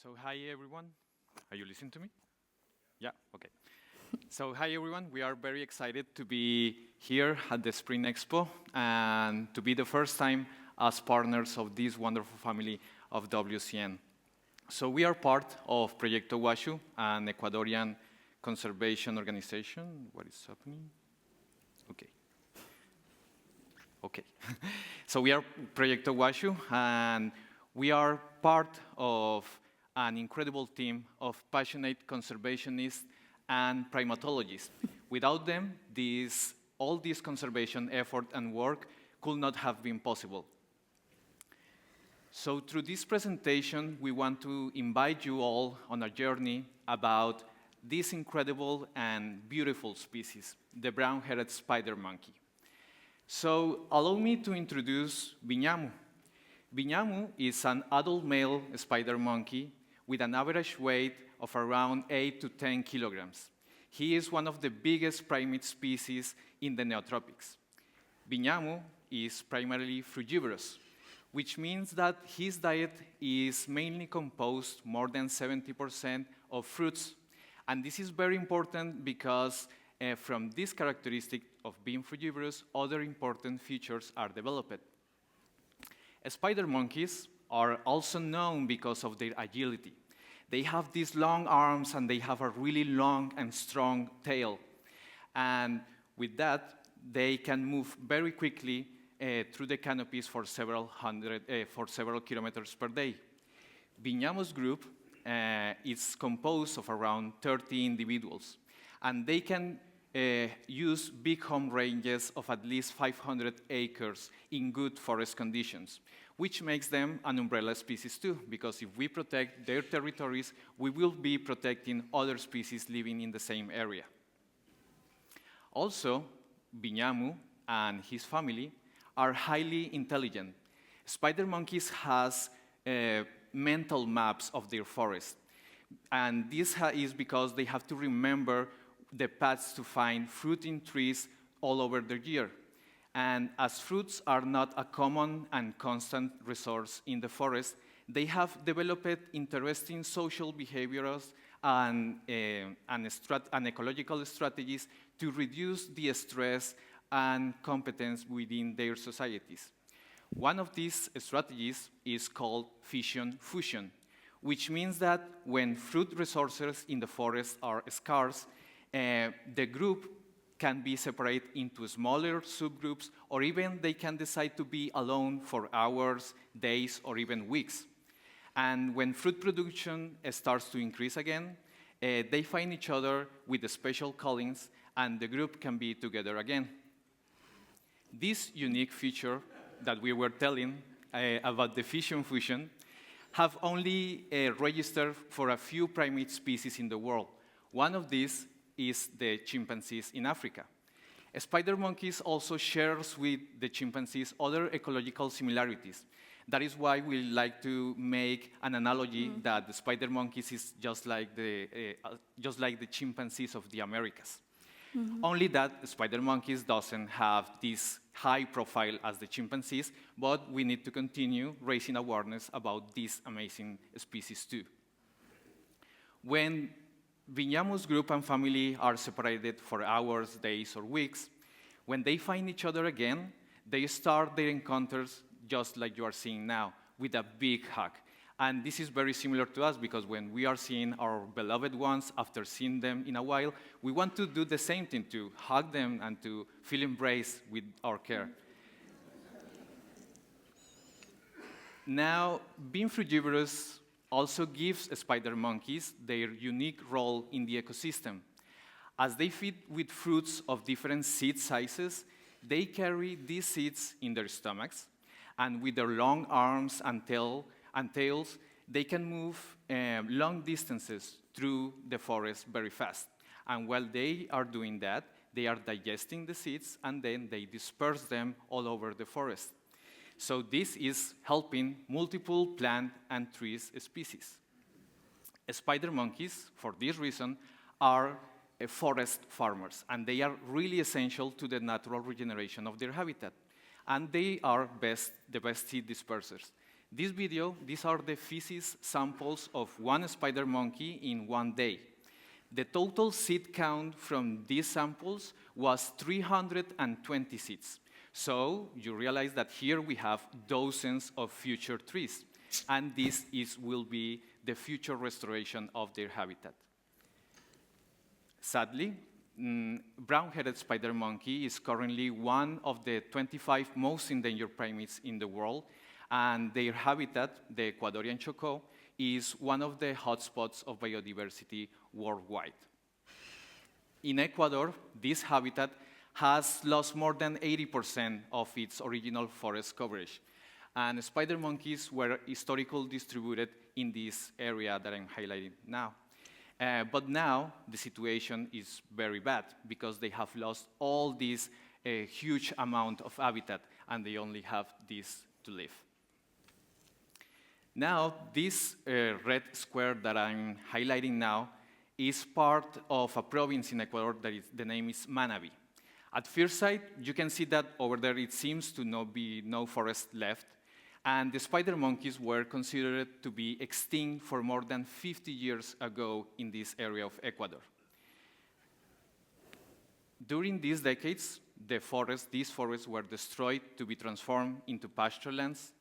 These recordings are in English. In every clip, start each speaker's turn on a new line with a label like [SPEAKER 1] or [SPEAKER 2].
[SPEAKER 1] So hi everyone. Are you listening to me? Yeah, okay. So hi everyone. We are very excited to be here at the Spring Expo and to be the first time as partners of this wonderful family of WCN. So we are part of Proyecto Washu, an Ecuadorian conservation organization. What is happening? Okay. Okay. So we are Proyecto Washu, and we are part of an incredible team of passionate conservationists and primatologists. Without them, all this conservation effort and work could not have been possible. So through this presentation, we want to invite you all on a journey about this incredible and beautiful species, the brown-headed spider monkey. So allow me to introduce Viñamu. Viñamu is an adult male spider monkey with an average weight of around 8 to 10 kilograms. He is one of the biggest primate species in the neotropics. Viñamu is primarily frugivorous, which means that his diet is mainly composed more than 70% of fruits. And this is very important because from this characteristic of being frugivorous, other important features are developed. Spider monkeys are also known because of their agility. They have these long arms and they have a really long and strong tail. And with that, they can move very quickly through the canopies for several kilometers per day. Viñamu's group is composed of around 30 individuals, and they can use big home ranges of at least 500 acres in good forest conditions, which makes them an umbrella species too, because if we protect their territories, we will be protecting other species living in the same area. Also, Viñamu and his family are highly intelligent. Spider monkeys has mental maps of their forest, and this is because they have to remember the paths to find fruit in trees all over the year. And as fruits are not a common and constant resource in the forest, they have developed interesting social behaviors and ecological strategies to reduce the stress and competence within their societies. One of these strategies is called fission-fusion, which means that when fruit resources in the forest are scarce, the group can be separated into smaller subgroups, or even they can decide to be alone for hours, days, or even weeks. And when fruit production starts to increase again, they find each other with the special callings, and the group can be together again. This unique feature that we were telling about the fission-fusion have only registered for a few primate species in the world. One of these is the chimpanzees in Africa. Spider monkeys also shares with the chimpanzees other ecological similarities. That is why we like to make an analogy that the spider monkeys is just like the chimpanzees of the Americas. Only that the spider monkeys doesn't have this high profile as the chimpanzees, but we need to continue raising awareness about these amazing species too. When Viñamu's group and family are separated for hours, days, or weeks, when they find each other again, they start their encounters just like you are seeing now, with a big hug. And this is very similar to us, because when we are seeing our beloved ones after seeing them in a while, we want to do the same thing, to hug them and to feel embraced with our care. Now, being frugivorous also gives spider monkeys their unique role in the ecosystem. As they feed with fruits of different seed sizes, they carry these seeds in their stomachs, and with their long arms and tails, they can move long distances through the forest very fast. And while they are doing that, they are digesting the seeds, and then they disperse them all over the forest. So this is helping multiple plant and tree species. Spider monkeys, for this reason, are forest farmers, and they are really essential to the natural regeneration of their habitat. And they are the best seed dispersers. These are the feces samples of one spider monkey in one day. The total seed count from these samples was 320 seeds. So you realize that here we have dozens of future trees, and will be the future restoration of their habitat. Sadly, brown-headed spider monkey is currently one of the 25 most endangered primates in the world, and their habitat, the Ecuadorian Chocó, is one of the hotspots of biodiversity worldwide. In Ecuador, this habitat has lost more than 80% of its original forest coverage, and spider monkeys were historically distributed in this area that I'm highlighting now. But now, the situation is very bad because they have lost all this huge amount of habitat, and they only have this to live. Now, this red square that I'm highlighting now is part of a province in Ecuador the name is Manabí. At first sight, you can see that over there it seems to not be no forest left, and the spider monkeys were considered to be extinct for more than 50 years ago in this area of Ecuador. During these decades, these forests were destroyed to be transformed into pasture lands,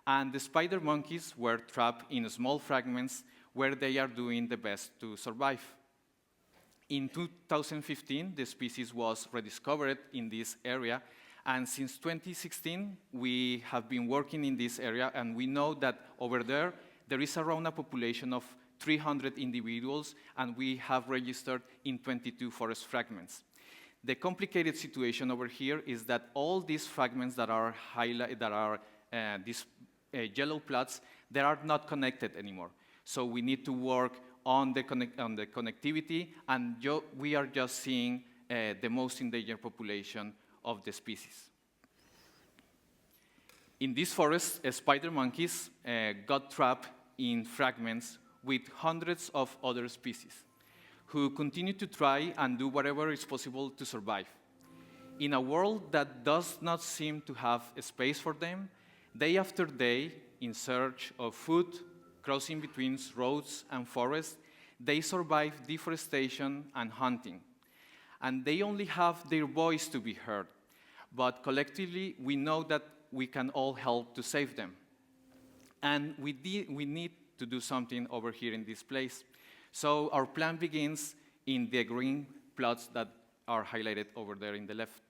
[SPEAKER 1] and the spider monkeys were trapped in small fragments where they are doing the best to survive. In 2015, the species was rediscovered in this area, and since 2016, we have been working in this area, and we know that over there is around a population of 300 individuals, and we have registered in 22 forest fragments. The complicated situation over here is that all these fragments that are these yellow plots, they are not connected anymore. So we need to work on the connectivity, and we are just seeing the most endangered population of the species. In this forest, spider monkeys got trapped in fragments with hundreds of other species who continue to try and do whatever is possible to survive. In a world that does not seem to have a space for them, day after day, in search of food, crossing between roads and forests, they survive deforestation and hunting. And they only have their voice to be heard. But collectively, we know that we can all help to save them. And we need to do something over here in this place. So our plan begins in the green plots that are highlighted over there in the left.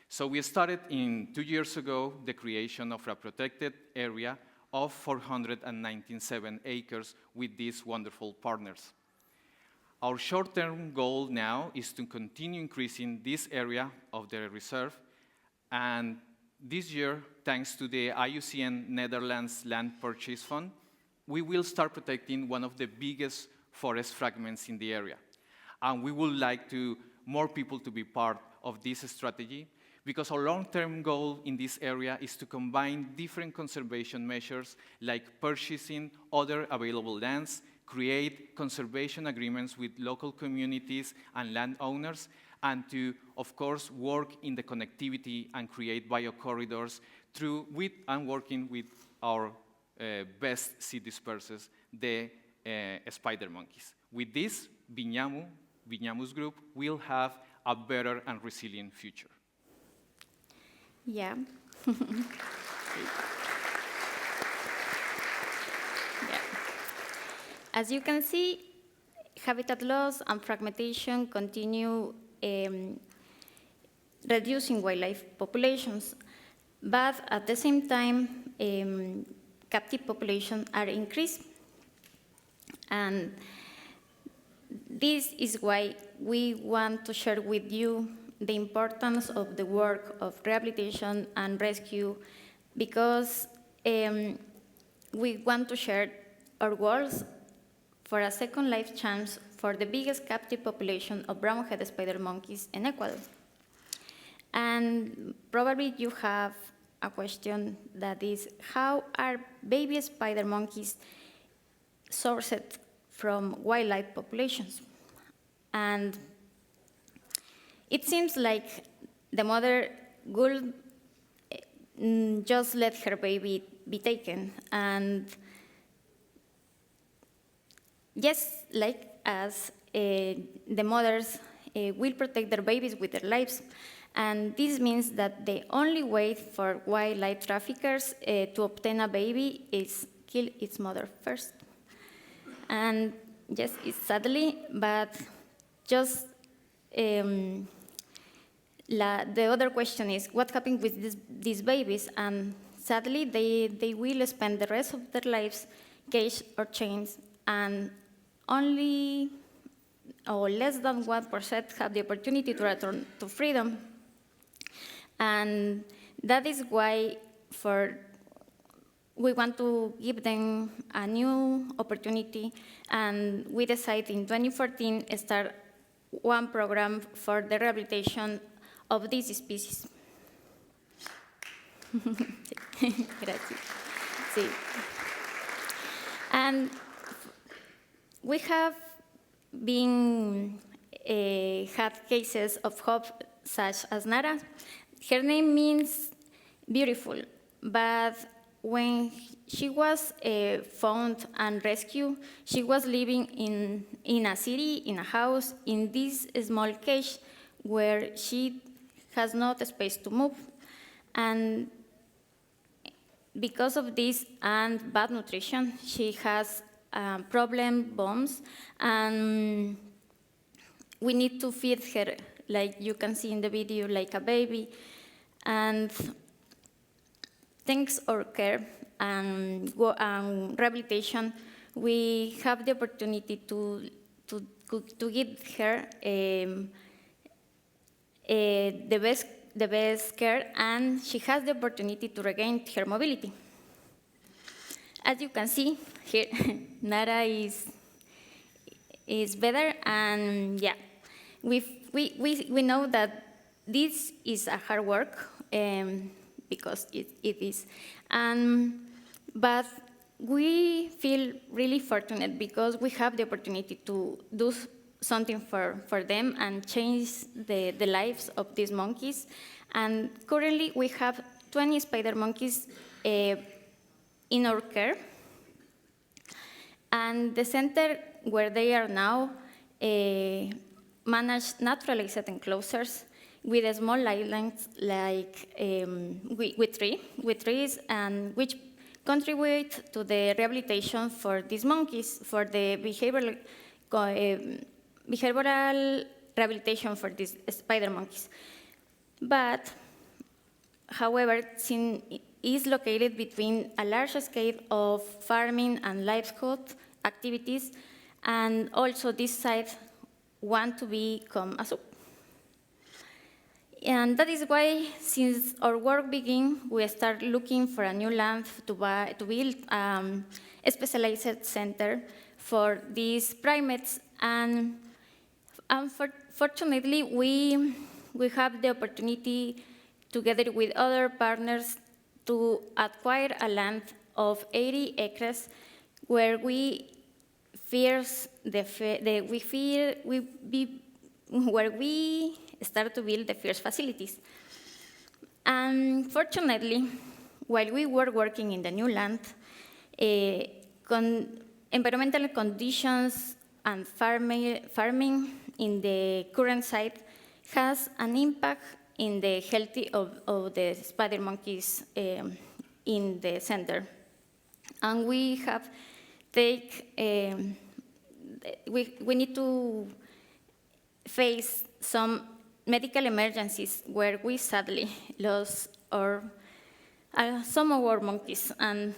[SPEAKER 1] So we started 2 years ago the creation of a protected area of 497 acres with these wonderful partners. Our short-term goal now is to continue increasing this area of the reserve, and this year, thanks to the IUCN Netherlands Land Purchase Fund, we will start protecting one of the biggest forest fragments in the area. And we would like more people to be part of this strategy, because our long-term goal in this area is to combine different conservation measures like purchasing other available lands, create conservation agreements with local communities and landowners, and to, of course, work in the connectivity and create biocorridors working with our best seed dispersers, the spider monkeys. With this, Viñamu's group will have a better and resilient future.
[SPEAKER 2] Yeah. As you can see, habitat loss and fragmentation continue reducing wildlife populations, but at the same time, captive populations are increasing. And this is why we want to share with you the importance of the work of rehabilitation and rescue, because we want to share our goals for a second life chance for the biggest captive population of brown-headed spider monkeys in Ecuador. And probably you have a question that is, how are baby spider monkeys sourced from wildlife populations? And it seems like the mother would just let her baby be taken. And yes, like us, the mothers will protect their babies with their lives. And this means that the only way for wildlife traffickers to obtain a baby is kill its mother first. And yes, it's sadly, but just the other question is, what happened with these babies? And sadly, they will spend the rest of their lives caged or chained, and only or less than 1% have the opportunity to return to freedom. And that is why we want to give them a new opportunity, and we decided in 2014 to start one program for the rehabilitation of these species. Gracias. Sí. And we have been had cases of hope such as Nara. Her name means beautiful, but when she was found and rescued, she was living in a city, in a house, in this small cage where she has not space to move. And because of this and bad nutrition, she has problem bones, and we need to feed her, like you can see in the video, like a baby. And thanks our care and rehabilitation, we have the opportunity to give her the best care, and she has the opportunity to regain her mobility. As you can see here, Nara is better, and yeah, we know that this is a hard work, because it is, but we feel really fortunate because we have the opportunity to do something for them and change the lives of these monkeys. And currently we have 20 spider monkeys in our care. And the center where they are now manage naturalized enclosures with small islands, like with trees, and which contribute to the rehabilitation for these monkeys, for the behavioral rehabilitation for these spider monkeys. But, however, since it is located between a large scale of farming and livelihood activities, and also this site want to become a zoo. And that is why, since our work began, we start looking for a new land to build a specialized center for these primates. And fortunately, we have the opportunity, together with other partners, to acquire a land of 80 acres where we start to build the first facilities. And fortunately, while we were working in the new land, environmental conditions and farming in the current site has an impact in the health of the spider monkeys in the center. And we have we need to face some medical emergencies where we sadly lost some of our monkeys. And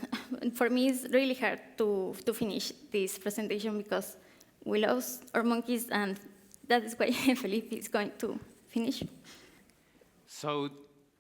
[SPEAKER 2] for me, it's really hard to finish this presentation because we lost our monkeys, and that is why Felipe is going to finish.
[SPEAKER 1] So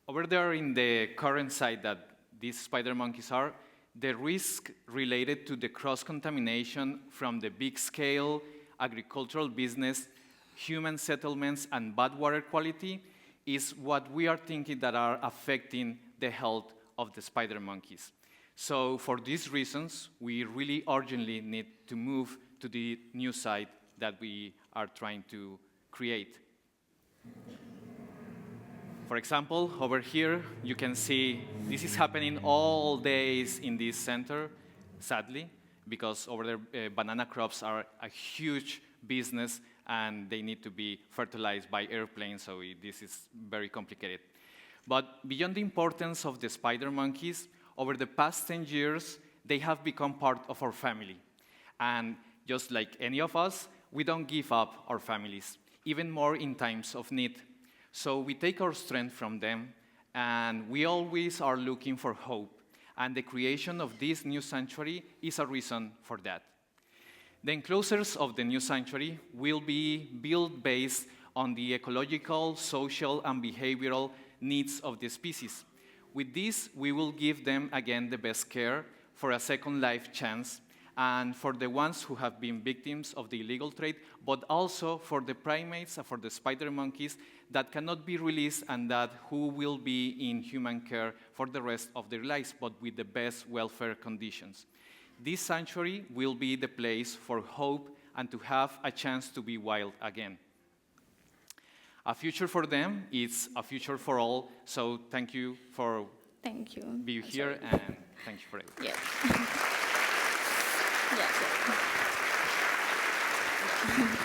[SPEAKER 1] over there in the current site that these spider monkeys are, the risk related to the cross-contamination from the big-scale agricultural business, human settlements, and bad water quality is what we are thinking that are affecting the health of the spider monkeys. So for these reasons, we really urgently need to move to the new site that we are trying to create. For example, over here, you can see this is happening all days in this center, sadly, because over there, banana crops are a huge business and they need to be fertilized by airplanes, so this is very complicated. But beyond the importance of the spider monkeys, over the past 10 years, they have become part of our family. And just like any of us, we don't give up our families, even more in times of need. So we take our strength from them, and we always are looking for hope. And the creation of this new sanctuary is a reason for that. The enclosures of the new sanctuary will be built based on the ecological, social, and behavioral needs of the species. With this, we will give them, again, the best care for a second life chance, and for the ones who have been victims of the illegal trade, but also for the primates and for the spider monkeys that cannot be released and that who will be in human care for the rest of their lives, but with the best welfare conditions. This sanctuary will be the place for hope and to have a chance to be wild again. A future for them is a future for all, so thank you for being here, and thank you for it.
[SPEAKER 2] Yes. Yes.